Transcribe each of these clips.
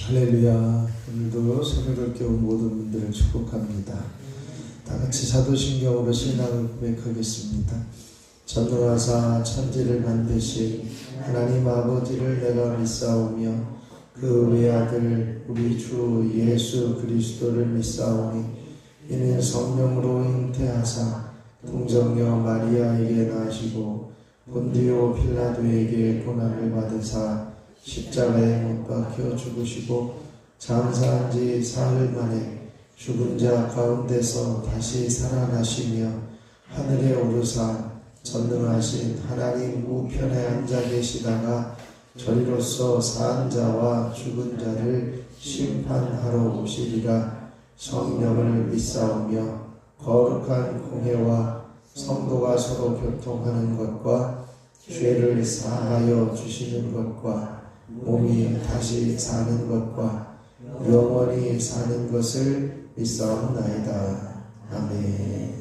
할렐루야. 오늘도 새벽을 깨운 모든 분들을 축복합니다. 다같이 사도신경으로 신앙을 고백하겠습니다. 전능하사 천지를 만드신 하나님 아버지를 내가 믿사오며 그 외아들 우리 주 예수 그리스도를 믿사오니 이는 성령으로 잉태하사 동정녀 마리아에게 나시고 본디오 필라도에게 고난을 받으사 십자가에 못 박혀 죽으시고 장사한 지 사흘 만에 죽은 자 가운데서 다시 살아나시며 하늘에 오르사 전능하신 하나님 우편에 앉아 계시다가 저리로서 산 자와 죽은 자를 심판하러 오시리라. 성령을 믿사오며 거룩한 공회와 성도가 서로 교통하는 것과 죄를 사하여 주시는 것과 몸이 다시 사는 것과 영원히 사는 것을 믿사옵나이다. 아멘.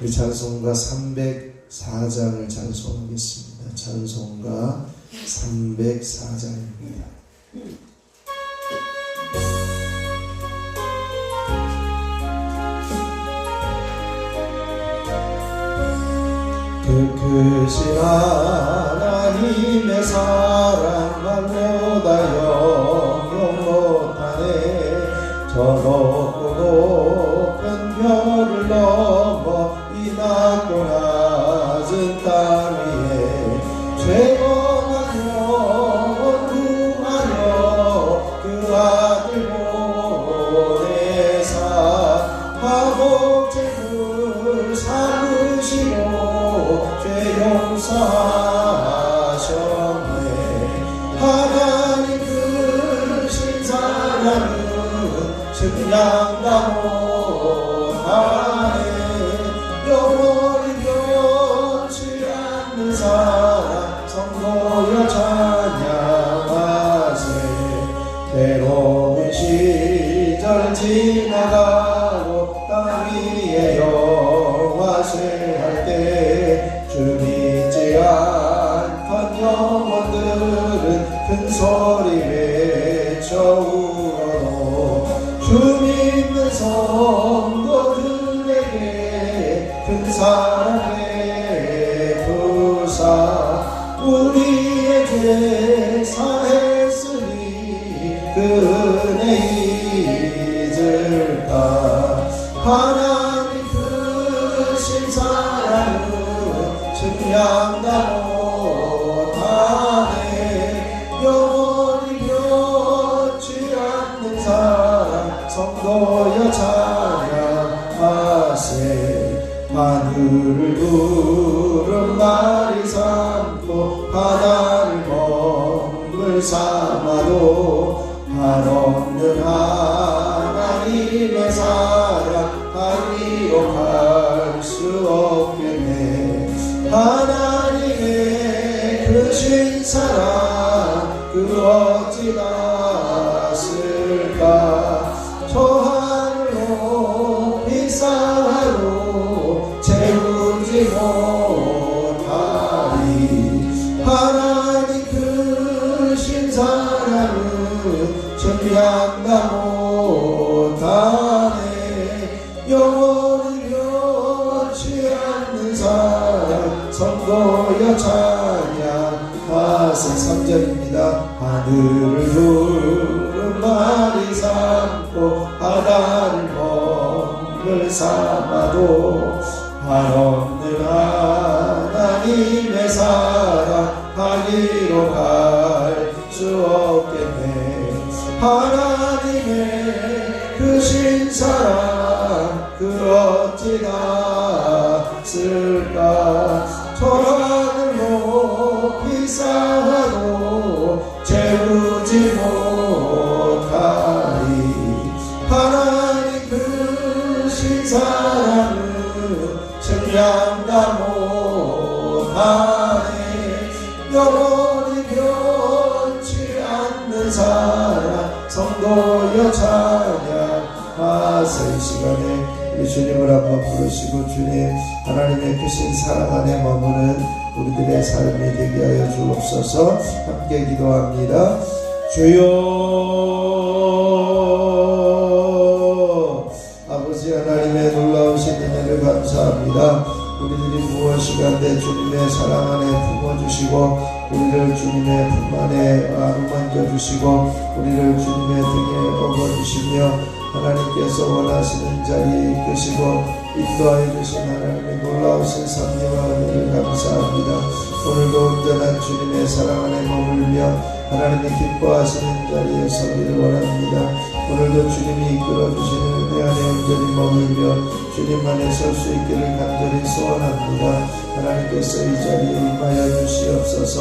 우리 찬송가 304장을 찬송하겠습니다. 찬송가 304장입니다. 그 크신 하나님의 사랑만보다 영영 못하네. 저 높고 높은 별을 넘어 이 낮고 낮은 땅 위에 죄범한 영혼 구하여 그 아들 보내사 화복제물 삼으시고 죄 용서하셨네. 하나님 크신 사랑은 측량다 못하네. 영원히 변치 않는 사랑 성도여 찬양하세. 괴로운 시절 지나가고 땅 위에 영화세 할 때 주 믿지 않던 영혼들은 큰 소리 외쳐 울어도 주 믿는 성도들에게 큰 사랑 베푸사 우리의 죄 사했으니 그 은혜 잊을까. 하나님 크신 사랑은 측량다 못하네. 영원히 변치 않는 사랑 성도여 찬양하세. 하늘을 구름 날이 삼고 바다를 먹물 삼아도 한없는 하나님의 사랑 하리로 갈 수 없겠네. 하나님의 크신 사랑 그 어찌 낫을까. 저 하늘 높이 쌓아도 채우지 못하리. 하나님 크신 사랑은 측량다 못하네. 영원히 변치 않는 사랑 성도여 찬양하세. 3절입니다. 하늘을 구름 말이 삼고 바다를 먹물 삼아도 한없는 하나님의 사랑 하리로 갈 수 없겠네. 하나님의 크신 사랑 그 어찌 낫을까. 저 하늘 높이 쌓아도 채우지 못하리. 하나님 크신 사랑은 측량다 못하네. 영원히 변치 않는 사랑 성도여 찬양하세. 이 시간에 우리 주님을 한번 부르시고 주님 하나님의 크신 사랑 안에 머무는 우리들의 삶이 되게 하여 주옵소서. 함께 기도합니다. 주여 아버지 하나님의 놀라우신 은혜를 감사합니다. 우리들이 무엇이간데 주님의 사랑 안에 품어주시고 우리를 주님의 품 안에 어루만져 주시고 우리를 주님의 등에 업어주시며 하나님께서 원하시는 자리에 이끄시고 인도하여 주신 하나님의 놀라우신 섭리와 은혜를 감사합니다. 오늘도 온전한 주님의 사랑 안에 머물며 하나님이 기뻐하시는 자리에 서기를 원합니다. 오늘도 주님이 이끌어주시는 은혜 안에 온전히 머물며 주님 안에 설 수 있기를 간절히 소원합니다. 하나님께서 이 자리에 임하여 주시옵소서.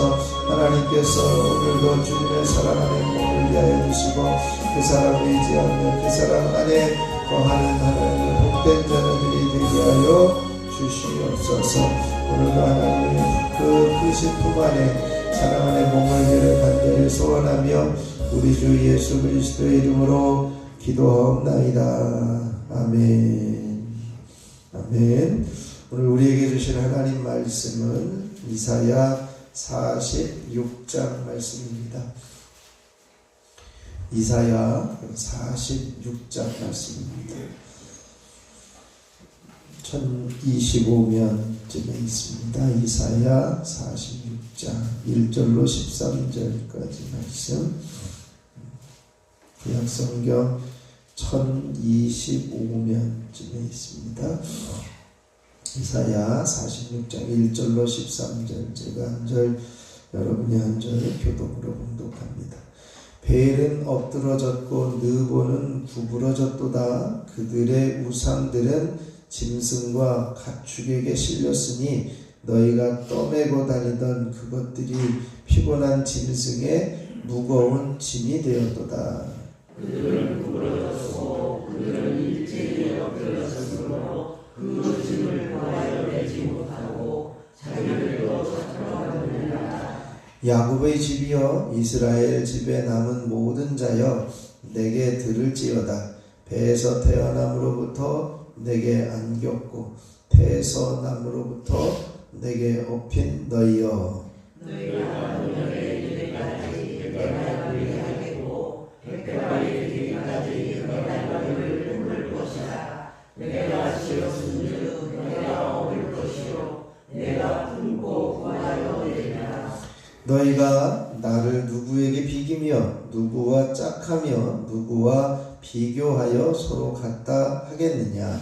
하나님께서 오늘도 주님의 사랑 안에 머물게 하여 주시고 그 사랑을 의지하며 그 사랑 안에 거하는 하나님의 복된 자녀들이 되게 하여 주시옵소서. 오늘도 하나님의 그 크신 품 안에 사랑 안에 머물기를 간절히 소원하며 우리 주 예수 그리스도의 이름으로 기도하옵나이다. 아멘. 아멘. 오늘 우리에게 주신 하나님 말씀은 이사야 46장 말씀입니다. 이사야 46장 말씀입니다. 1025면쯤에 있습니다. 이사야 46장 1절로 13절까지 말씀. 구약성경 1025면쯤에 있습니다. 이사야 46장 1절로 13절 제가 한 절 여러분이 한 절 교독으로 봉독합니다. 벨은 엎드러졌고 느보는 구부러졌도다. 그들의 우상들은 짐승과 가축에게 실렸으니 너희가 떠매고 다니던 그것들이 피곤한 짐승의 무거운 짐이 되었도다. 그들은 구부러졌고 그들은 일제히 엎드러졌으므로 그 짐을 보하여 내지 못하고 자기들도 찾아가느니라. 야곱의 집이여 이스라엘 집에 남은 모든 자여 내게 들을지어다. 배에서 태어남으로부터 내게 안겼고 폐에서 남으로부터 내게 업힌 너희여 너희가 노년에 이르기까지 내가 너희에게 하겠고 백발이 되기까지 내가 너희를 품을 것이라. 내가 지었은즉 내가 업을 것이요 내가 품고 구하여 내리라. 너희가 나를 누구에게 비기며 누구와 짝하며 누구와 비교하여 서로 같다 하겠느냐.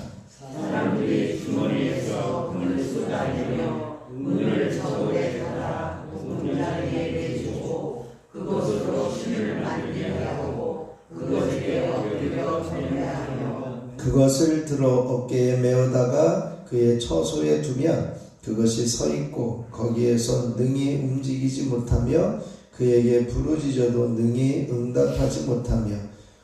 사람들이 주머니에서 금을 쏟아내며 은을 저울에 달아 높은 자리에 내주고 그것으로 신을 만들게 하고 그것에게 엎드려 전례하며 그것을 들어 어깨에 메어다가 그의 처소에 두면 그것이 서 있고 거기에서 능히 움직이지 못하며 그에게 부르짖어도 능히 응답하지 못하며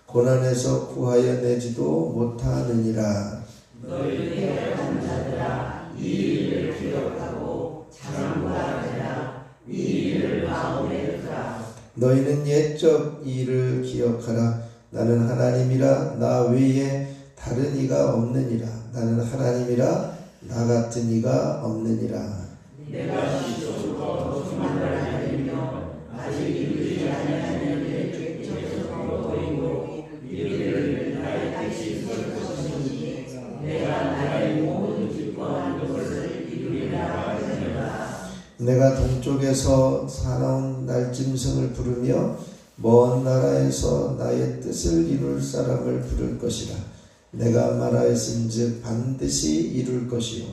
고난에서 구하여 내지도 못하느니라. 너희의 한 자들아 이 일을 기억하고 장구하라. 이 일을 마음에 두라. 너희는 옛적 일을 기억하라. 나는 하나님이라 나 외에 다른 이가 없느니라. 나는 하나님이라 나 같은 이가 없느니라. 내가 시조고 소망을 하려며 아직 이르지 아니하는 일을 객적으로 보이고 이르기를 나의 뜻이 설 것이니 내가 나의 모든 기뻐한 것을 이루리라 하느니라. 내가 동쪽에서 사나운 날짐승을 부르며 먼 나라에서 나의 뜻을 이룰 사람을 부를 것이라. 내가 말하였은즉 반드시 이룰 것이요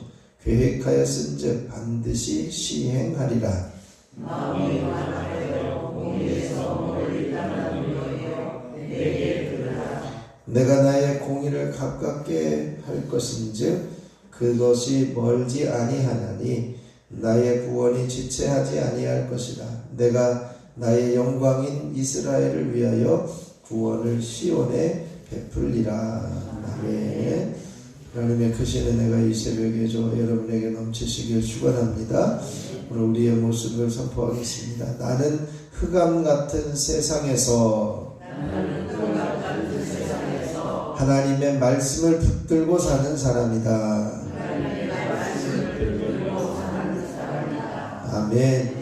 계획하였은즉 반드시 시행하리라. 마음이 완악하여 공의에서 멀리 떠나느니여 내게 들으라. 내가 나의 공의를 가깝게 할 것인즉 그것이 멀지 아니하나니 나의 구원이 지체하지 아니할 것이라. 내가 나의 영광인 이스라엘을 위하여 구원을 시온에 베풀리라. 아멘. 하나님의 크신 은혜가 이 새벽에 여러분에게 넘치시길 축원합니다. 오늘 우리의 모습을 선포하겠습니다. 나는 흑암 같은 세상에서 하나님의 말씀을 붙들고 사는 사람이다. 아멘.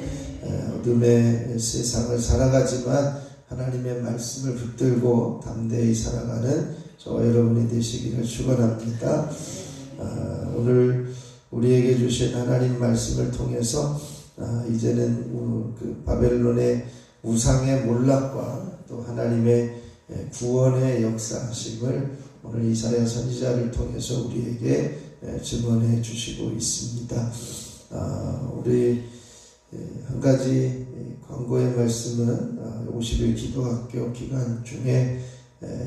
어둠의 세상을 살아가지만 하나님의 말씀을 붙들고 담대히 살아가는 저와 여러분이 되시기를 축원합니다. 오늘 우리에게 주신 하나님 말씀을 통해서 이제는 그 바벨론의 우상의 몰락과 또 하나님의 구원의 역사하심을 오늘 이사야 선지자를 통해서 우리에게 증언해 주시고 있습니다. 우리 한 가지 광고의 말씀은 50일 기도학교 기간 중에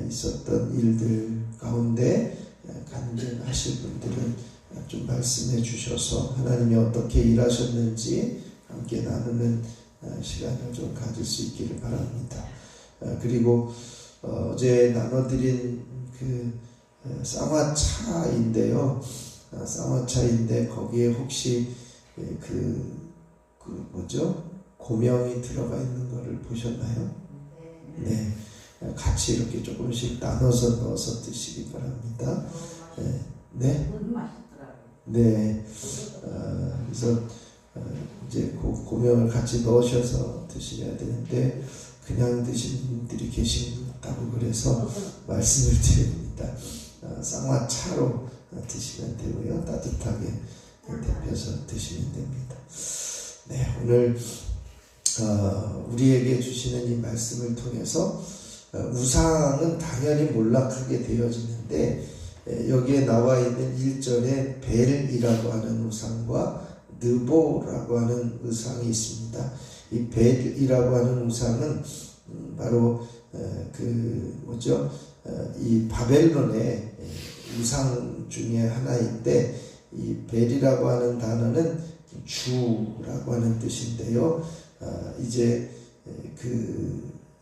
있었던 일들 가운데 간증하실 분들은 좀 말씀해 주셔서 하나님이 어떻게 일하셨는지 함께 나누는 시간을 좀 가질 수 있기를 바랍니다. 그리고 어제 나눠드린 그 쌍화차인데요. 쌍화차인데 거기에 혹시 고명이 들어가 있는 것을 보셨나요? 네. 같이 이렇게 조금씩 나눠서 넣어서 드시기 바랍니다. 네. 네. 그래서 이제 고명을 같이 넣으셔서 드셔야 되는데 그냥 드시는 분들이 계신다고 그래서 말씀을 드립니다. 쌍화차로 드시면 되고요. 따뜻하게 데펴서 드시면 됩니다. 네, 오늘 우리에게 주시는 이 말씀을 통해서 우상은 당연히 몰락하게 되어지는데 여기에 나와 있는 1절에 벨이라고 하는 우상과 느보라고 하는 우상이 있습니다. 이 벨이라고 하는 우상은 바로 이 바벨론의 우상 중에 하나인데 이 벨이라고 하는 단어는 주라고 하는 뜻인데요. 이제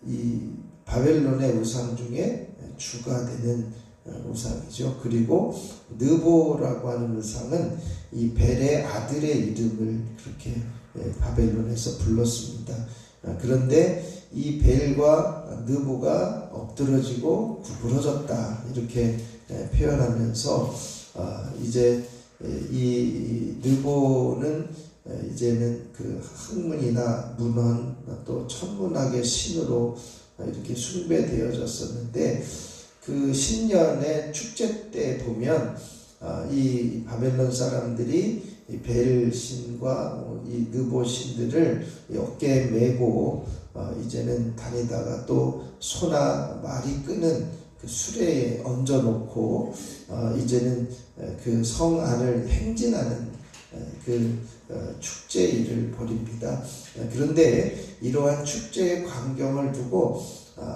이 바벨론의 우상 중에 주가 되는 우상이죠. 그리고 느보라고 하는 우상은 이 벨의 아들의 이름을 그렇게 바벨론에서 불렀습니다. 그런데 이 벨과 느보가 엎드러지고 구부러졌다 이렇게 표현하면서 이제 이 느보는 이제는 그 학문이나 문헌 또 천문학의 신으로 이렇게 숭배되어졌었는데 그 신년의 축제 때 보면 이 바벨론 사람들이 이 벨 신과 이 느보 신들을 어깨에 메고 이제는 다니다가 또 소나 말이 끄는 그 수레에 얹어놓고 이제는 그 성 안을 행진하는 그 축제일을 벌입니다. 그런데 이러한 축제의 광경을 두고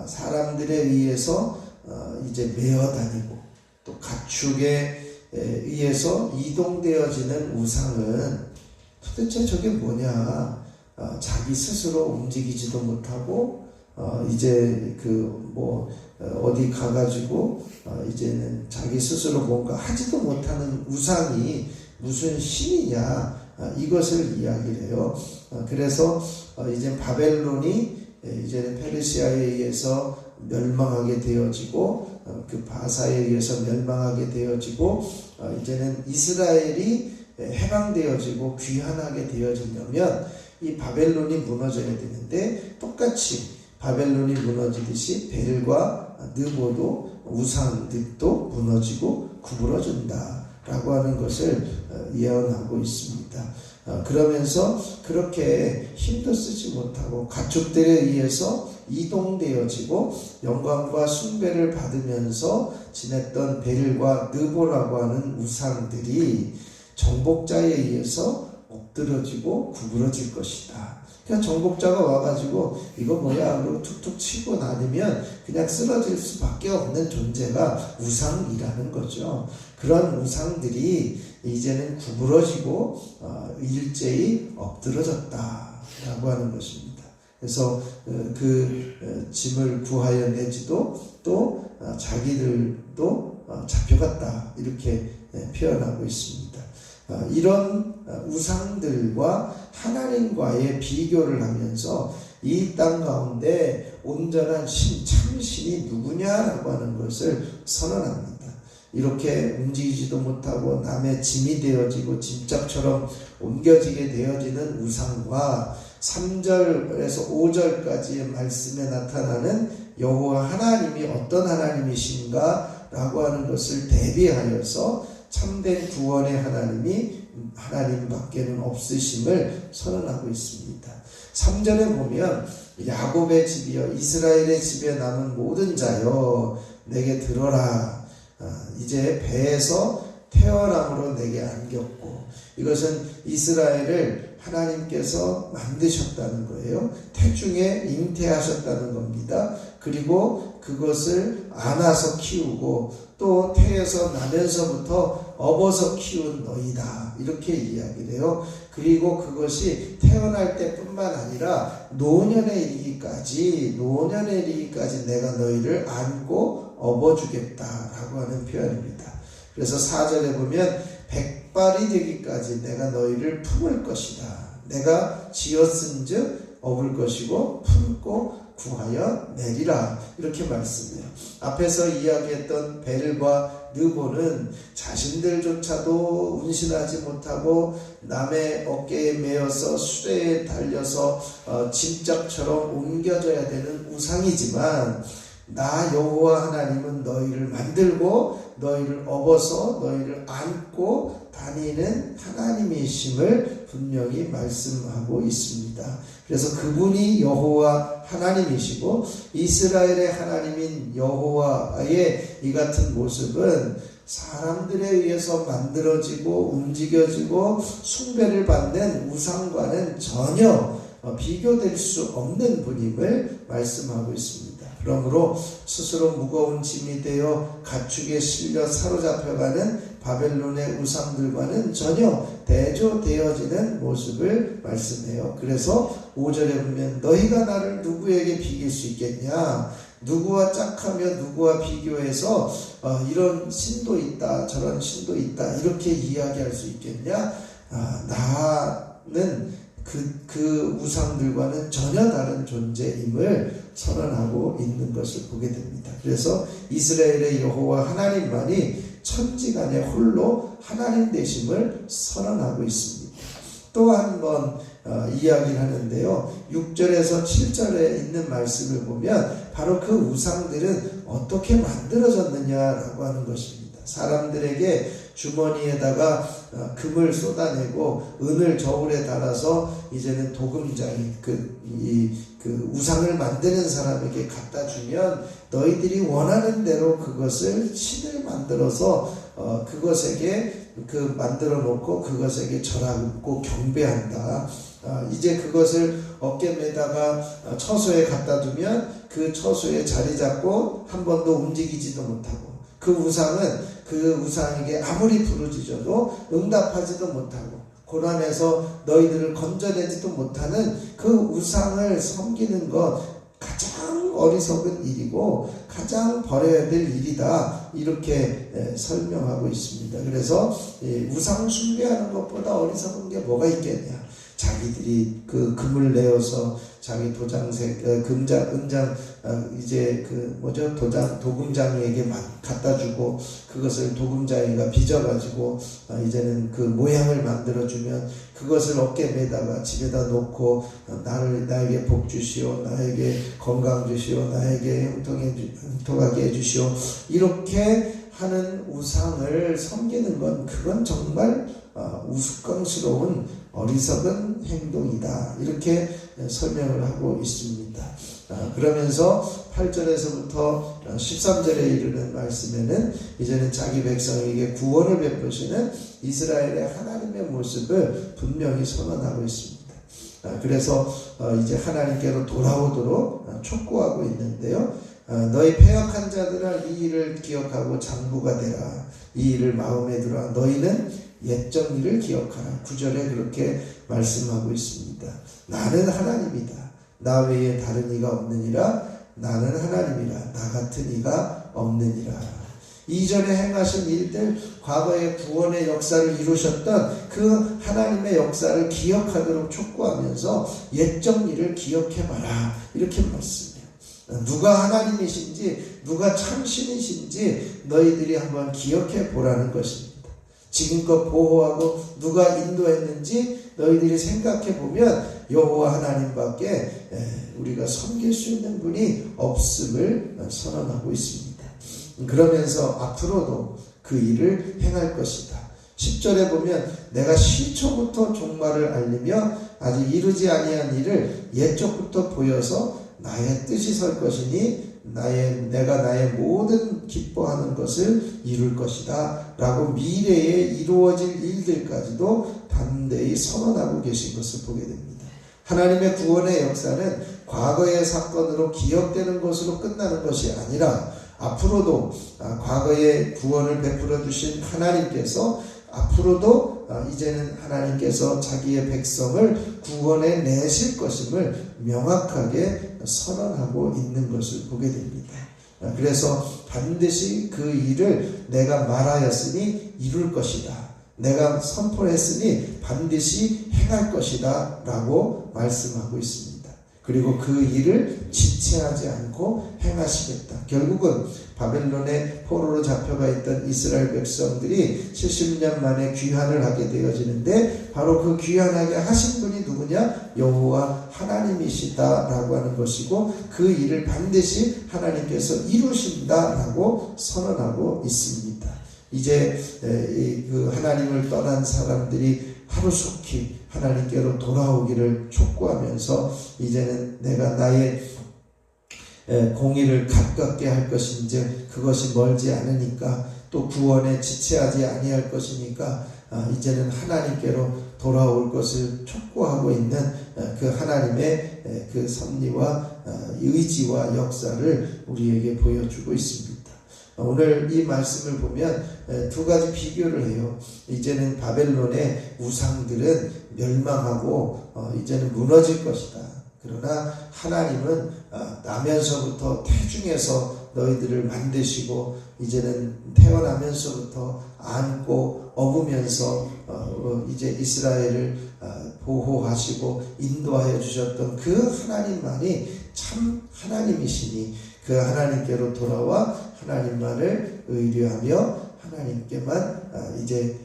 사람들에 의해서 이제 메어 다니고 또 가축에 의해서 이동되어지는 우상은 도대체 저게 뭐냐? 자기 스스로 움직이지도 못하고 이제 어디 가가지고 이제는 자기 스스로 뭔가 하지도 못하는 우상이 무슨 신이냐 이것을 이야기를 해요. 그래서 이제 바벨론이 이제는 페르시아에 의해서 멸망하게 되어지고 그 바사에 의해서 멸망하게 되어지고 이제는 이스라엘이 해방되어지고 귀환하게 되어지려면 이 바벨론이 무너져야 되는데 똑같이 바벨론이 무너지듯이 벨과 느보도 우상들도 무너지고 구부러진다라고 하는 것을 예언하고 있습니다. 그러면서 그렇게 힘도 쓰지 못하고 가축들에 의해서 이동되어지고 영광과 숭배를 받으면서 지냈던 벨과 느보라고 하는 우상들이 정복자에 의해서 엎드러지고 구부러질 것이다. 그냥 정복자가 와가지고 이거 뭐야 그러고 툭툭 치고 나면 그냥 쓰러질 수밖에 없는 존재가 우상이라는 거죠. 그런 우상들이 이제는 구부러지고 일제히 엎드러졌다라고 하는 것입니다. 그래서 그 짐을 구하여 내지도 또 자기들도 잡혀갔다 이렇게 표현하고 있습니다. 이런 우상들과 하나님과의 비교를 하면서 이 땅 가운데 온전한 신, 참신이 누구냐라고 하는 것을 선언합니다. 이렇게 움직이지도 못하고 남의 짐이 되어지고 짐짝처럼 옮겨지게 되어지는 우상과 3절에서 5절까지의 말씀에 나타나는 여호와 하나님이 어떤 하나님이신가 라고 하는 것을 대비하여서 참된 구원의 하나님이 하나님밖에는 없으심을 선언하고 있습니다. 3절에 보면 야곱의 집이여 이스라엘의 집에 남은 모든 자여 내게 들어라. 이제 배에서 태어남으로 내게 안겼고, 이것은 이스라엘을 하나님께서 만드셨다는 거예요. 태중에 잉태하셨다는 겁니다. 그리고 그것을 안아서 키우고 또 태에서 나면서부터 업어서 키운 너희다, 이렇게 이야기를 해요. 그리고 그것이 태어날 때뿐만 아니라 노년에 이르기까지 내가 너희를 안고 업어주겠다라고 하는 표현입니다. 그래서 4절에 보면 백발이 되기까지 내가 너희를 품을 것이다. 내가 지었은즉 업을 것이고 품고 구하여 내리라, 이렇게 말씀해요. 앞에서 이야기했던 벨과 느보는 자신들조차도 운신하지 못하고 남의 어깨에 메어서 수레에 달려서 짐짝처럼 옮겨져야 되는 우상이지만, 나 여호와 하나님은 너희를 만들고 너희를 업어서 너희를 안고 다니는 하나님이심을 분명히 말씀하고 있습니다. 그래서 그분이 여호와 하나님이시고 이스라엘의 하나님인 여호와의 이 같은 모습은 사람들에 의해서 만들어지고 움직여지고 숭배를 받는 우상과는 전혀 비교될 수 없는 분임을 말씀하고 있습니다. 그러므로 스스로 무거운 짐이 되어 가축에 실려 사로잡혀가는 바벨론의 우상들과는 전혀 대조되어지는 모습을 말씀해요. 그래서 5절에 보면 너희가 나를 누구에게 비길 수 있겠냐? 누구와 짝하며 누구와 비교해서 이런 신도 있다 저런 신도 있다 이렇게 이야기할 수 있겠냐? 나는 그 우상들과는 전혀 다른 존재임을 선언하고 있는 것을 보게 됩니다. 그래서 이스라엘의 여호와 하나님만이 천지간에 홀로 하나님 되심을 선언하고 있습니다. 또 한 번 이야기를 하는데요. 6절에서 7절에 있는 말씀을 보면 바로 그 우상들은 어떻게 만들어졌느냐라고 하는 것입니다. 사람들에게 주머니에다가 금을 쏟아내고 은을 저울에 달아서 이제는 도금장이 그 우상을 만드는 사람에게 갖다 주면 너희들이 원하는 대로 그것을 신을 만들어서 그것에게 만들어 놓고 그것에게 절하고 경배한다. 이제 그것을 어깨에다가 처소에 갖다 두면 그 처소에 자리 잡고 한 번도 움직이지도 못하고, 그 우상에게 아무리 부르짖어도 응답하지도 못하고 고난에서 너희들을 건져내지도 못하는 그 우상을 섬기는 것 가장 어리석은 일이고 가장 버려야 될 일이다, 이렇게 설명하고 있습니다. 그래서 우상 숭배하는 것보다 어리석은 게 뭐가 있겠냐? 자기들이 그 금을 내어서 자기 도금장이에게 갖다 주고 그것을 도금장이가 빚어가지고 이제는 그 모양을 만들어주면 그것을 어깨에 매다가 집에다 놓고 나에게 복 주시오, 나에게 건강 주시오, 나에게 형통하게 해주시오, 이렇게 하는 우상을 섬기는 건 그건 정말 우스꽝스러운 어리석은 행동이다, 이렇게 설명을 하고 있습니다. 그러면서 8절에서부터 13절에 이르는 말씀에는 이제는 자기 백성에게 구원을 베푸시는 이스라엘의 하나님의 모습을 분명히 선언하고 있습니다. 그래서 이제 하나님께로 돌아오도록 촉구하고 있는데요. 너희 패역한 자들아 이 일을 기억하고 장부가 되라. 이 일을 마음에 두라. 너희는 옛적 일을 기억하라. 9절에 그렇게 말씀하고 있습니다. 나는 하나님이다. 나 외에 다른 이가 없느니라. 나는 하나님이라. 나 같은 이가 없느니라. 이전에 행하신 일들, 과거의 구원의 역사를 이루셨던 그 하나님의 역사를 기억하도록 촉구하면서 옛적 일을 기억해봐라, 이렇게 말씀해요. 누가 하나님이신지 누가 참신이신지 너희들이 한번 기억해 보라는 것입니다. 지금껏 보호하고 누가 인도했는지 너희들이 생각해 보면 여호와 하나님밖에 우리가 섬길 수 있는 분이 없음을 선언하고 있습니다. 그러면서 앞으로도 그 일을 행할 것이다. 10절에 보면 내가 시초부터 종말을 알리며 아직 이루지 아니한 일을 옛적부터 보여서 나의 뜻이 설 것이니 내가 나의 모든 기뻐하는 것을 이룰 것이다 라고 미래에 이루어질 일들까지도 담대히 선언하고 계신 것을 보게 됩니다. 하나님의 구원의 역사는 과거의 사건으로 기억되는 것으로 끝나는 것이 아니라 앞으로도 과거의 구원을 베풀어 주신 하나님께서 앞으로도 이제는 하나님께서 자기의 백성을 구원해 내실 것임을 명확하게 선언하고 있는 것을 보게 됩니다. 그래서 반드시 그 일을 내가 말하였으니 이룰 것이다. 내가 선포했으니 반드시 행할 것이다 라고 말씀하고 있습니다. 그리고 그 일을 지체하지 않고 행하시겠다. 결국은 바벨론의 포로로 잡혀가 있던 이스라엘 백성들이 70년 만에 귀환을 하게 되어지는데 바로 그 귀환하게 하신 분이 누구냐? 여호와 하나님이시다라고 하는 것이고 그 일을 반드시 하나님께서 이루신다라고 선언하고 있습니다. 이제 그 하나님을 떠난 사람들이 하루속히 하나님께로 돌아오기를 촉구하면서 이제는 내가 나의 공의를 가깝게 할 것인지 그것이 멀지 않으니까 또 구원에 지체하지 아니할 것이니까 이제는 하나님께로 돌아올 것을 촉구하고 있는 그 하나님의 그 섭리와 의지와 역사를 우리에게 보여주고 있습니다. 오늘 이 말씀을 보면 두 가지 비교를 해요. 이제는 바벨론의 우상들은 멸망하고 이제는 무너질 것이다. 그러나 하나님은 나면서부터 태중에서 너희들을 만드시고 이제는 태어나면서부터 안고 업으면서 이제 이스라엘을 보호하시고 인도하여 주셨던 그 하나님만이 참 하나님이시니 그 하나님께로 돌아와 하나님만을 의뢰하며 하나님께만 이제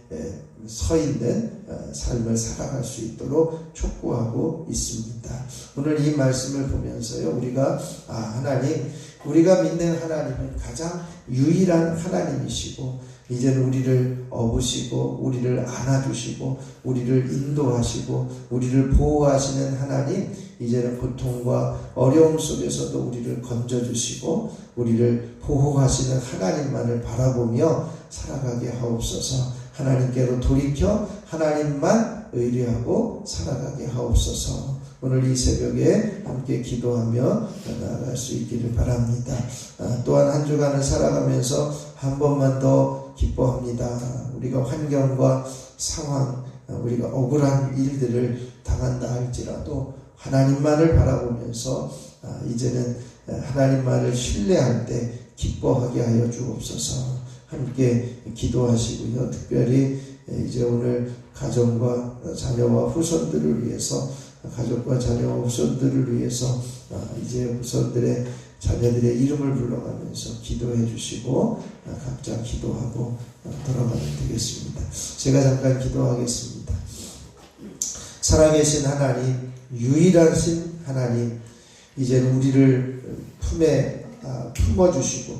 서 있는 삶을 살아갈 수 있도록 촉구하고 있습니다. 오늘 이 말씀을 보면서요, 우리가 하나님, 우리가 믿는 하나님은 가장 유일한 하나님이시고 이제는 우리를 업으시고 우리를 안아주시고 우리를 인도하시고 우리를 보호하시는 하나님, 이제는 고통과 어려움 속에서도 우리를 건져주시고 우리를 보호하시는 하나님만을 바라보며 살아가게 하옵소서. 하나님께로 돌이켜 하나님만 의뢰하고 살아가게 하옵소서. 오늘 이 새벽에 함께 기도하며 나아갈 수 있기를 바랍니다. 또한 한 주간을 살아가면서 한 번만 더 기뻐합니다. 우리가 환경과 상황, 우리가 억울한 일들을 당한다 할지라도 하나님만을 바라보면서 이제는 하나님만을 신뢰할 때 기뻐하게 하여 주옵소서. 함께 기도하시고요. 특별히 이제 오늘 가정과 자녀와 후손들을 위해서, 가족과 자녀와 후손들을 위해서 이제 후손들의 자녀들의 이름을 불러가면서 기도해 주시고 각자 기도하고 돌아가면 되겠습니다. 제가 잠깐 기도하겠습니다. 살아계신 하나님, 유일하신 하나님, 이제 우리를 품에 품어주시고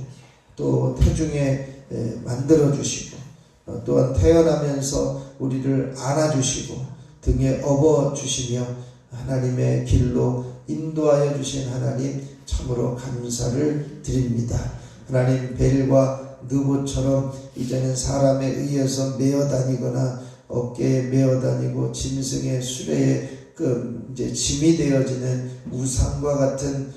또 태중에 만들어주시고 또한 태어나면서 우리를 안아주시고 등에 업어주시며 하나님의 길로 인도하여 주신 하나님, 참으로 감사를 드립니다. 하나님, 벨과 느보처럼 이제는 사람에 의해서 메어 다니거나 어깨에 메어 다니고 짐승의 수레에 이제 짐이 되어지는 우상과 같은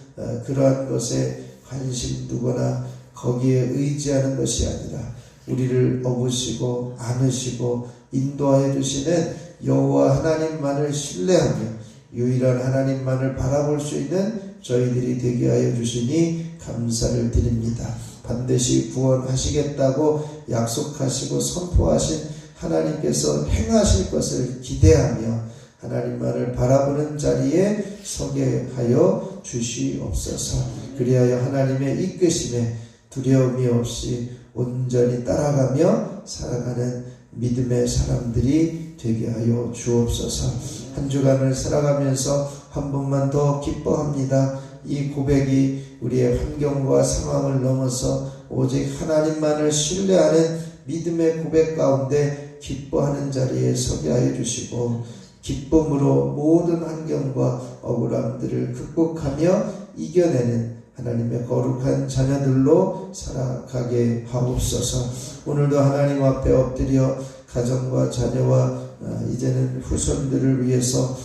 그러한 것에 관심 두거나 거기에 의지하는 것이 아니라 우리를 업으시고 안으시고 인도하여 주시는 여호와 하나님만을 신뢰하며 유일한 하나님만을 바라볼 수 있는 저희들이 되게 하여 주시니 감사를 드립니다. 반드시 구원하시겠다고 약속하시고 선포하신 하나님께서 행하실 것을 기대하며 하나님만을 바라보는 자리에 서게 하여 주시옵소서. 그리하여 하나님의 이끄심에 두려움이 없이 온전히 따라가며 살아가는 믿음의 사람들이 되게 하여 주옵소서. 한 주간을 살아가면서 한 번만 더 기뻐합니다. 이 고백이 우리의 환경과 상황을 넘어서 오직 하나님만을 신뢰하는 믿음의 고백 가운데 기뻐하는 자리에 서게 하여 주시고, 기쁨으로 모든 환경과 억울함들을 극복하며 이겨내는 하나님의 거룩한 자녀들로 살아가게 하옵소서. 오늘도 하나님 앞에 엎드려 가정과 자녀와 이제는 후손들을 위해서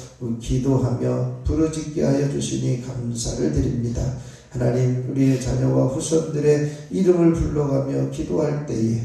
기도하며 부르짖게 하여 주시니 감사를 드립니다. 하나님, 우리의 자녀와 후손들의 이름을 불러가며 기도할 때에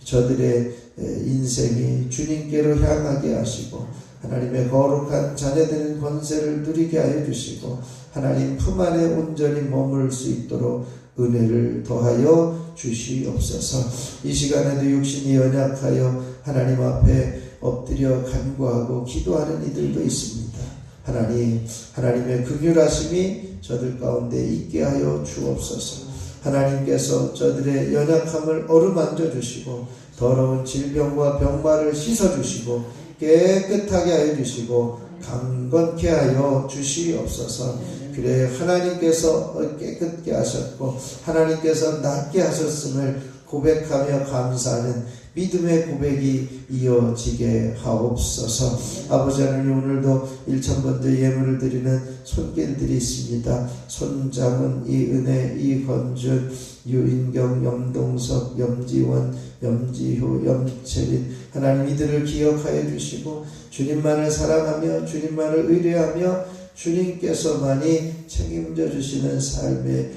저들의 인생이 주님께로 향하게 하시고 하나님의 거룩한 자녀되는 권세를 누리게 하여 주시고 하나님 품 안에 온전히 머물 수 있도록 은혜를 더하여 주시옵소서. 이 시간에도 육신이 연약하여 하나님 앞에 엎드려 간구하고 기도하는 이들도 있습니다. 하나님, 하나님의 긍휼하심이 저들 가운데 있게 하여 주옵소서. 하나님께서 저들의 연약함을 어루만져 주시고 더러운 질병과 병마를 씻어 주시고 깨끗하게 하여 주시고 강건케 하여 주시옵소서. 그래 하나님께서 깨끗게 하셨고 하나님께서 낫게 하셨음을 고백하며 감사하는 믿음의 고백이 이어지게 하옵소서. 아버지 하나님, 오늘도 1000번째 예물을 드리는 손길들이 있습니다. 손장은, 이은혜, 이건준, 유인경, 염동석, 염지원, 염지효, 염채린, 하나님 이들을 기억하여 주시고 주님만을 사랑하며 주님만을 의뢰하며 주님께서만이 책임져 주시는 삶의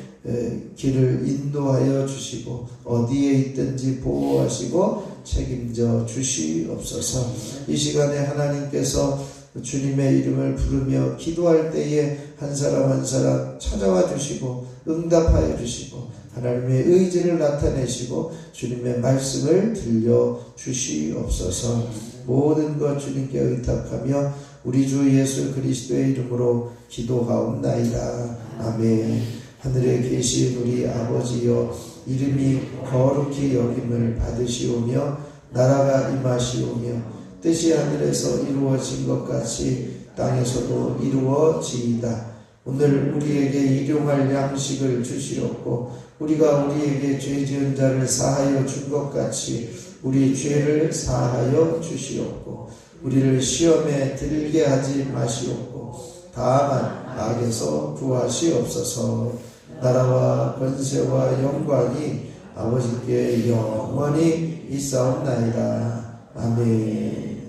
길을 인도하여 주시고 어디에 있든지 보호하시고 책임져 주시옵소서. 이 시간에 하나님께서 주님의 이름을 부르며 기도할 때에 한 사람 한 사람 찾아와 주시고 응답하여 주시고 하나님의 의지를 나타내시고 주님의 말씀을 들려 주시옵소서. 모든 것 주님께 의탁하며 우리 주 예수 그리스도의 이름으로 기도하옵나이다. 아멘. 하늘에 계신 우리 아버지여, 이름이 거룩히 여김을 받으시오며 나라가 임하시오며 뜻이 하늘에서 이루어진 것 같이 땅에서도 이루어지이다. 오늘 우리에게 일용할 양식을 주시옵고 우리가 우리에게 죄 지은 자를 사하여 준 것 같이 우리 죄를 사하여 주시옵고 우리를 시험에 들게 하지 마시옵고 다만 악에서 구하시옵소서. 나라와 권세와 영광이 아버지께 영원히 있사옵나이다. 아멘.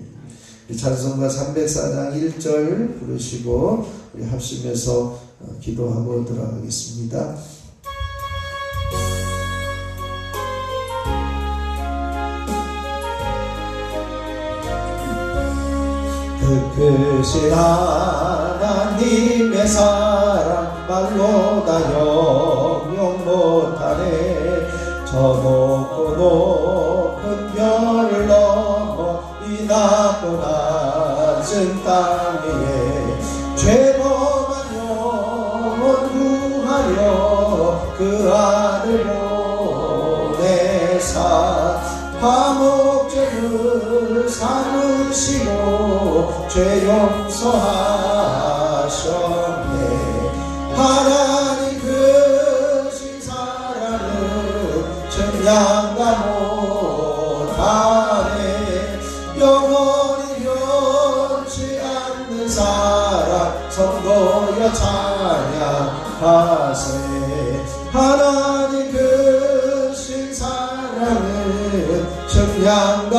찬송가 304장 1절 부르시고 우리 합심해서 기도하고 들어가겠습니다. 그 크신 하나님의 사랑 말로 다 형용 못하네. 저 높고 높은 별을 넘어 이 낮고 낮은 땅 위에 죄범한 영혼 구하려 그 아들 보내사 화목제를 삼으시고 죄 용서하셨네. 하나님 크신 사랑은 청량과 못하네. 영원히 변치 않는 사랑 성도여 찬양하세. 하나님 크신 사랑은 청량과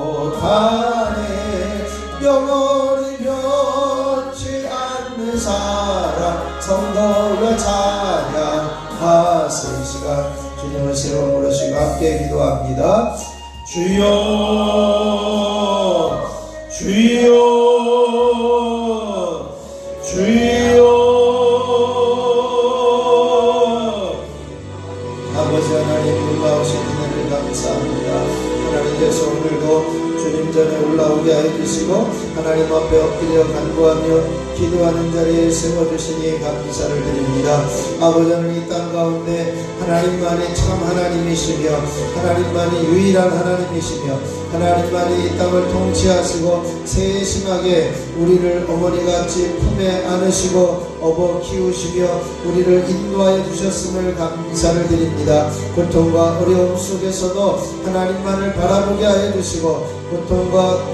못하네. 영원히 변치 않는 사랑 성도여 찬양하세. 이 시간 주님을 새로 부르시고 함께 기도합니다. 주여 주여 주여. 아버지 하나님, 놀라우신 은혜를 감사합니다. 하나님께서 오늘도 주님 전에 올라 올라오게 하여 주시고 하나님 앞에 엎드려 간구하며 기도하는 자리에 세워주시니 감사를 드립니다. 아버지는 이 땅 가운데 하나님만이 참 하나님이시며 하나님만이 유일한 하나님이시며 하나님만이 이 땅을 통치하시고 세심하게 우리를 어머니같이 품에 안으시고 업어 키우시며 우리를 인도하여 주셨음을 감사를 드립니다. 고통과 어려움 속에서도 하나님만을 바라보게 하여 주시고 고통과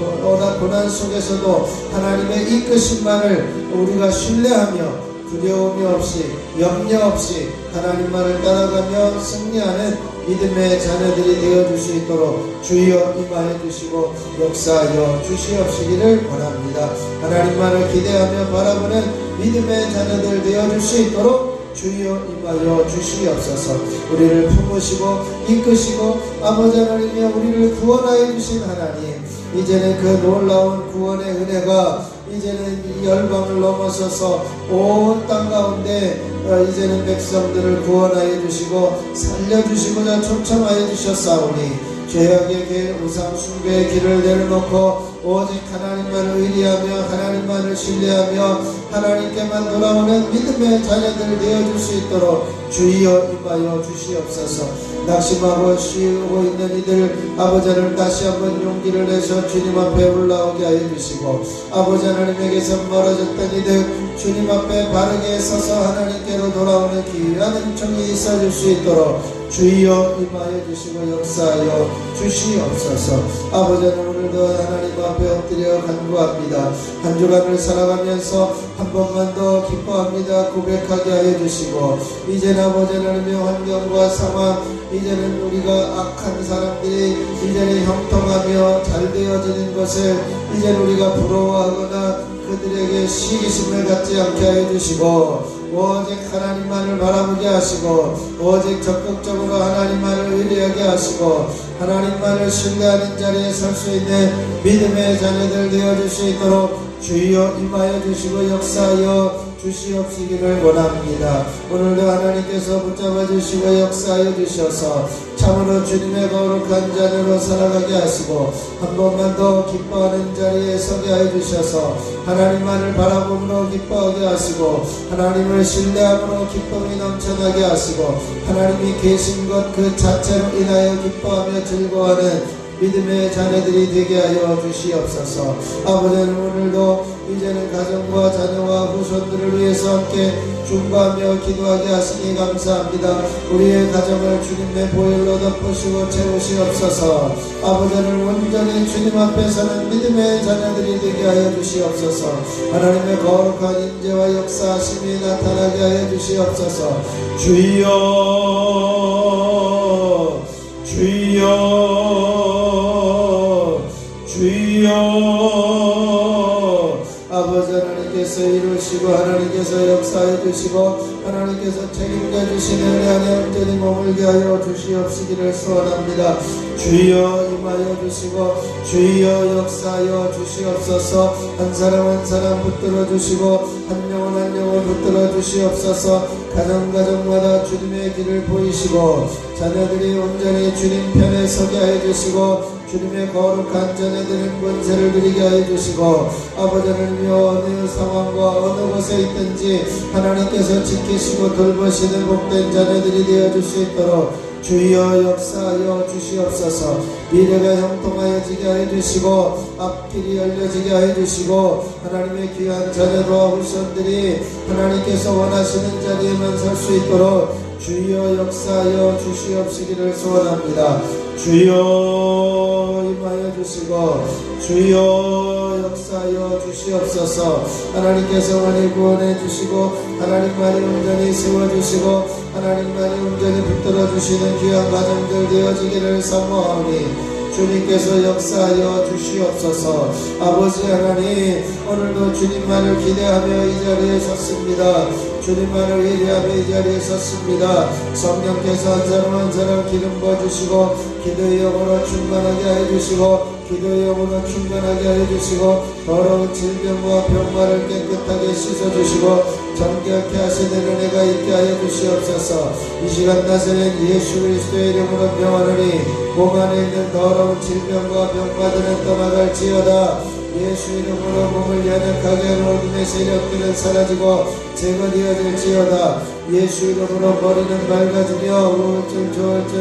고난 속에서도 하나님의 이끄심만을 우리가 신뢰하며 두려움이 없이 염려 없이 하나님만을 따라가며 승리하는 믿음의 자녀들이 되어줄 수 있도록 주여 임하여 주시고 역사하여 주시옵시기를 원합니다. 하나님만을 기대하며 바라보는 믿음의 자녀들 되어줄 수 있도록 주여 임하여 주시옵소서. 우리를 품으시고 이끄시고 아버지 하나님이여 우리를 구원하여 주신 하나님, 이제는 그 놀라운 구원의 은혜가 이제는 이 열방을 넘어서서 온 땅 가운데 이제는 백성들을 구원하여 주시고 살려주시고자 초청하여 주셨사오니 죄악의 우상 숭배의 길을 내려놓고 오직 하나님만을 의리하며 하나님만을 신뢰하며 하나님께만 돌아오는 믿음의 자녀들 되어줄 수 있도록 주여 임하여 주시옵소서. 낙심하고 쉬고 있는 이들 아버지를 다시 한번 용기를 내서 주님 앞에 올라오게 하여 주시고 아버지 하나님에게서 멀어졌던 이들 주님 앞에 바르게 서서 하나님께로 돌아오는 귀한 은총이 있어질 수 있도록 주여 임하여 주시고 역사하여 주시옵소서. 아버지는 오늘도 하나님 앞에 엎드려 간구합니다. 한 주간을 살아가면서 한 번만 더 기뻐합니다. 고백하게 하여 주시고 이제는 아버지 하나님의 환경과 상황 이제는 우리가 악한 사람들이 이제는 형통하며 잘 되어지는 것을 이제는 우리가 부러워하거나 그들에게 시기심을 갖지 않게 하여 주시고 오직 하나님만을 바라보게 하시고 오직 적극적으로 하나님만을 의뢰하게 하시고 하나님만을 신뢰하는 자리에 설 수 있는 믿음의 자녀들 되어줄 수 있도록 주여 임하여 주시고 역사하여 주시옵시기를 원합니다. 오늘도 하나님께서 붙잡아 주시고 역사하여 주셔서 참으로 주님의 거룩한 자녀로 살아가게 하시고 한 번만 더 기뻐하는 자리에 서게 하여 주셔서 하나님만을 바라봄으로 기뻐하게 하시고 하나님을 신뢰함으로 기쁨이 넘쳐나게 하시고 하나님이 계신 것 그 자체로 인하여 기뻐하며 즐거워하는 믿음의 자녀들이 되게 하여 주시옵소서. 아버지는 오늘도 이제는 가정과 자녀와 후손들을 위해서 함께 중보하며 기도하게 하시니 감사합니다. 우리의 가정을 주님의 보혈로 덮으시고 채우시옵소서. 아버지는 온전히 주님 앞에 서는 믿음의 자녀들이 되게 하여 주시옵소서. 하나님의 거룩한 인재와 역사하심이 나타나게 하여 주시옵소서. 주여 주여 아버지 하나님께서 이루시고 하나님께서 역사해 주시고 하나님께서 책임져 주시는 은혜 안에 온전히 머물게 하여 주시옵시기를 소원합니다. 주여 임하여 주시고 주여 역사하여 주시옵소서. 한 사람 한 사람 붙들어 주시고 한 영혼 한 영혼 붙들어 주시옵소서. 가정마다 주님의 길을 보이시고 자녀들이 온전히 주님 편에 서게 하여 주시고 주님의 거룩한 자녀들은 권세를 누리게 하여 주시고 아버지는 어느 상황과 어느 곳에 있든지 하나님께서 지키시고 돌보시는 복된 자녀들이 되어줄 수 있도록 주여 역사하여 주시옵소서. 미래가 형통하여지게 하여 주시고 앞길이 열려지게 하여 주시고 하나님의 귀한 자녀와 후손들이 하나님께서 원하시는 자리에만 설 수 있도록 주여 역사하여 주시옵시기를 소원합니다. 주여 임하여 주시고 주여 역사하여 주시옵소서. 하나님께서 많이 구원해 주시고 하나님만이 온전히 세워주시고 하나님만이 온전히 붙들어 주시는 귀한 가정들 되어지기를 사모하오니 주님께서 역사하여 주시옵소서. 아버지 하나님 오늘도 주님만을 기대하며 이 자리에 섰습니다. 주님만을 의뢰하며 이 자리에 섰습니다. 성령께서 한 사람 한 사람 기름 부어주시고 기도의 영으로 충만하게 하여 주시고 기도의 영으로 충만하게 하여 주시고 더러운 질병과 병마를 깨끗하게 씻어주시고 정결케 하시는 은혜가 있게 하여 주시옵소서. 이 시간 나서는 예수 그리스도의 이름으로 명하노니 몸 안에 있는 더러운 질병과 병마들은 떠나갈지어다. 예수 이름으로 몸을 연약하게 하는 어둠의 세력들은 사라지고 제거되어질지어다. 예수 이름으로 머리는 맑아지며 우울증, 조울증,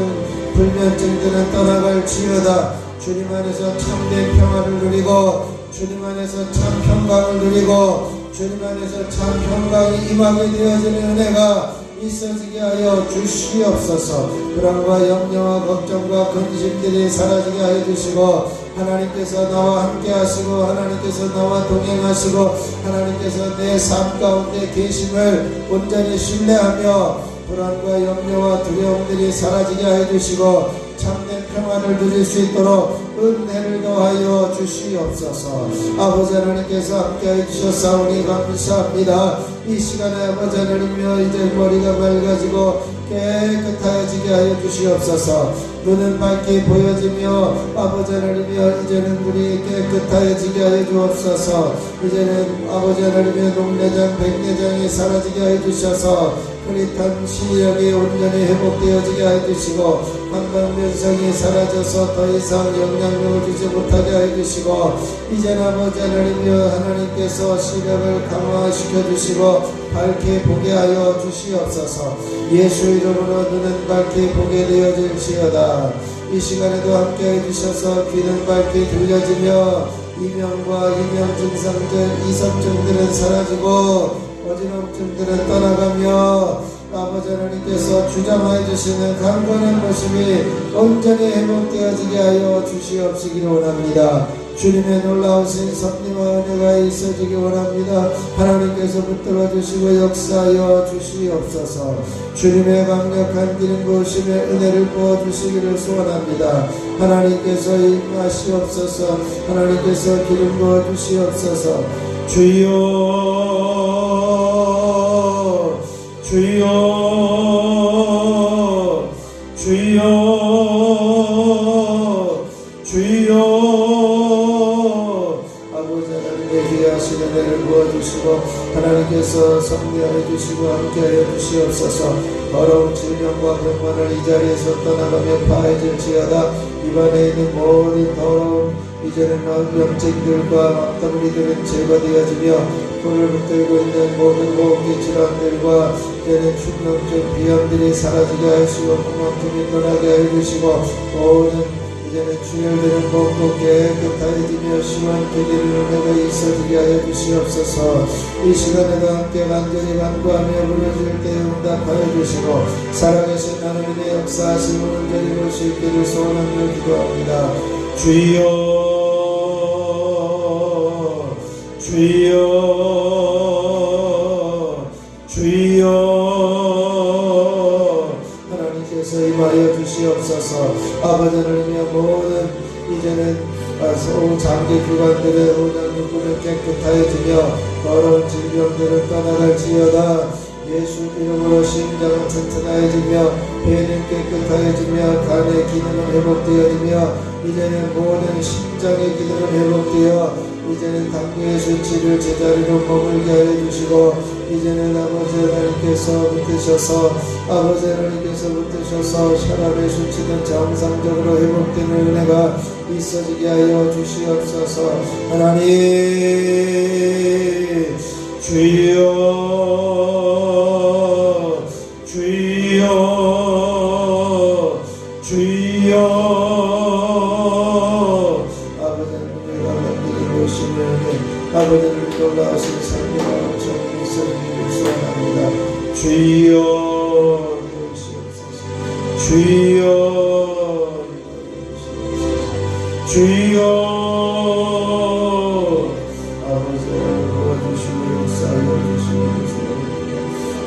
불면증들은 떠나갈지어다. 주님 안에서 참된 평화를 누리고 주님 안에서 참 평강을 누리고 주님 안에서 참 평강이 임하게 되어지는 은혜가 있어지게 하여 주시옵소서. 불안과 염려와 걱정과 근심들이 사라지게 하여 주시고 하나님께서 나와 함께 하시고 하나님께서 나와 동행하시고 하나님께서 내 삶 가운데 계심을 온전히 신뢰하며 불안과 염려와 두려움들이 사라지게 하여 주시고 참된 평안을 누릴 수 있도록 은혜를 더하여 주시옵소서. 아버지 하나님께서 함께하여 주셨사오니 감사합니다. 이 시간에 아버지 하나님이여 이제 머리가 맑아지고 깨끗하여지게 하여 주시옵소서. 눈은 밝게 보여지며 아버지 하나님이여 이제는 물이 깨끗하여지게 하여 주옵소서. 이제는 아버지 하나님의 녹내장 백내장이 사라지게 하여 주셔서 흐릿한 시력이 온전히 회복되어지게 하여 주시고 한방면성이 사라져서 더 이상 영향력을 주지 못하게 하여 주시고 이제는 아버지 하나님이여 하나님께서 시력을 강화시켜 주시고 밝게 보게 하여 주시옵소서. 예수 이름으로 눈은 밝게 보게 되어질지어다. 이 시간에도 함께해 주셔서 귀는 밝게 들려지며 이명과 이명 증상들 이석증들은 사라지고 어지럼증들은 떠나가며 아버지 하나님께서 주장하여 주시는 강건한 모습이 온전히 회복되어지게 하여 주시옵시기를 원합니다. 주님의 놀라우신 섭리와 은혜가 있어지기 원합니다. 하나님께서 붙들어 주시고 역사하여 주시옵소서. 주님의 강력한 기름 부으심의 은혜를 부어 주시기를 소원합니다. 하나님께서 임하시옵소서. 하나님께서 기름 부어 주시옵소서. 주여 주여 주여 주여 아버지 하나님의 귀하신 은혜를 부어주시고 하나님께서 섭리하여 주시고 함께하여 주시옵소서. 더러운 질병과 병만을 이 자리에서 떠나가며 파해질지어다. 입안에 있는 모든 더러운 이제는 염증들과 앞덩어리들은 제거되어지며 불을 붙들고 있는 모든 호흡기 질환들과 이제는 축농증 비염들이 사라지게 하시고 구멍tum이 떠나게 하여 주시고 모든 이제는 출혈되는 몸도 깨끗하여지며 시원케 되는 은혜가 있어지게 하여 주시옵소서. 이 시간에도 함께 간절히 간구하며 부르짖을 때 응답하여 주시고 살아계신 하나님의 역사하심을 온전히 볼 수 있기를 소원하며 기도합니다. 주여 주여 주여 하나님께서 임하여 주시옵소서. 아버지 하나님의 모든 이제는 장기 기관들의 오장육부는 깨끗하여지며 더러운 질병들을 떠나갈지어다. 예수 이름으로 심장은 튼튼하여지며 폐는 깨끗하여지며 간의 기능은 회복되어지며 이제는 모든 심장의 기능은 회복되어 이제는 당뇨의 수치를 제자리로 머물게 하여 주시고 이제는 아버지 하나님께서 붙으셔서 아버지 하나님께서 붙으셔서 혈압의 수치는 정상적으로 회복되는 은혜가 있어지게 하여 주시옵소서. 하나님 주여 주여 주여 아버지 하나님의 강력히 보시면 아버지를 놀라우신 삶과 엄청 있어지기를 소원합니다. 주여 주여 주여 아버지를 도와주시고 역사하여 주시옵소서.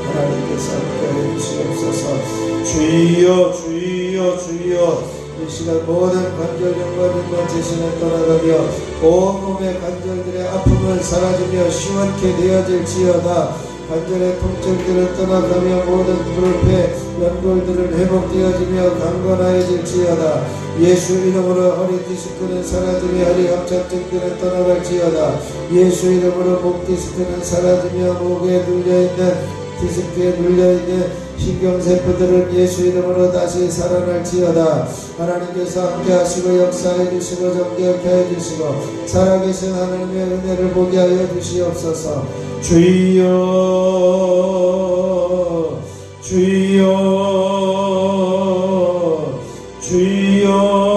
하나님께서 함께하여 주시옵소서. 주여 주여 주여 이 시간 모든 관절염과 빈만 제신을 떠나가며 온몸의 관절들의 아픔을 사라지며 시원케 되어질지어다. 관절의 통증들을 떠나가며 모든 무릎의 연골들은 회복되어지며 강건하여질지어다. 예수 이름으로 허리 디스크는 사라지며 허리 협착증들은 떠나갈지어다. 예수 이름으로 목 디스크는 사라지며 목에 눌려있는 디스크에 눌려있는 신경세포들은 예수 이름으로 다시 살아날지어다. 하나님께서 함께 하시고 역사해 주시고 정결케 해 주시고 살아계신 하나님의 은혜를 보게 하여 주시옵소서. 주여 주여 주여.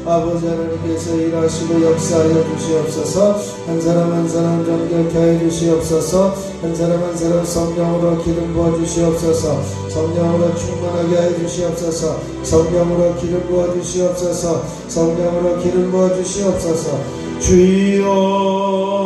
아버지 하나님께서 일하시고 역사하여 주시옵소서. 한 사람 한 사람 정결케 해 주시옵소서. 한 사람 한 사람 성령으로 기름 부어 주시옵소서. 성령으로 충만하게 해 주시옵소서. 성령으로 기름 부어 주시옵소서. 성령으로 기름 부어 주시옵소서. 주여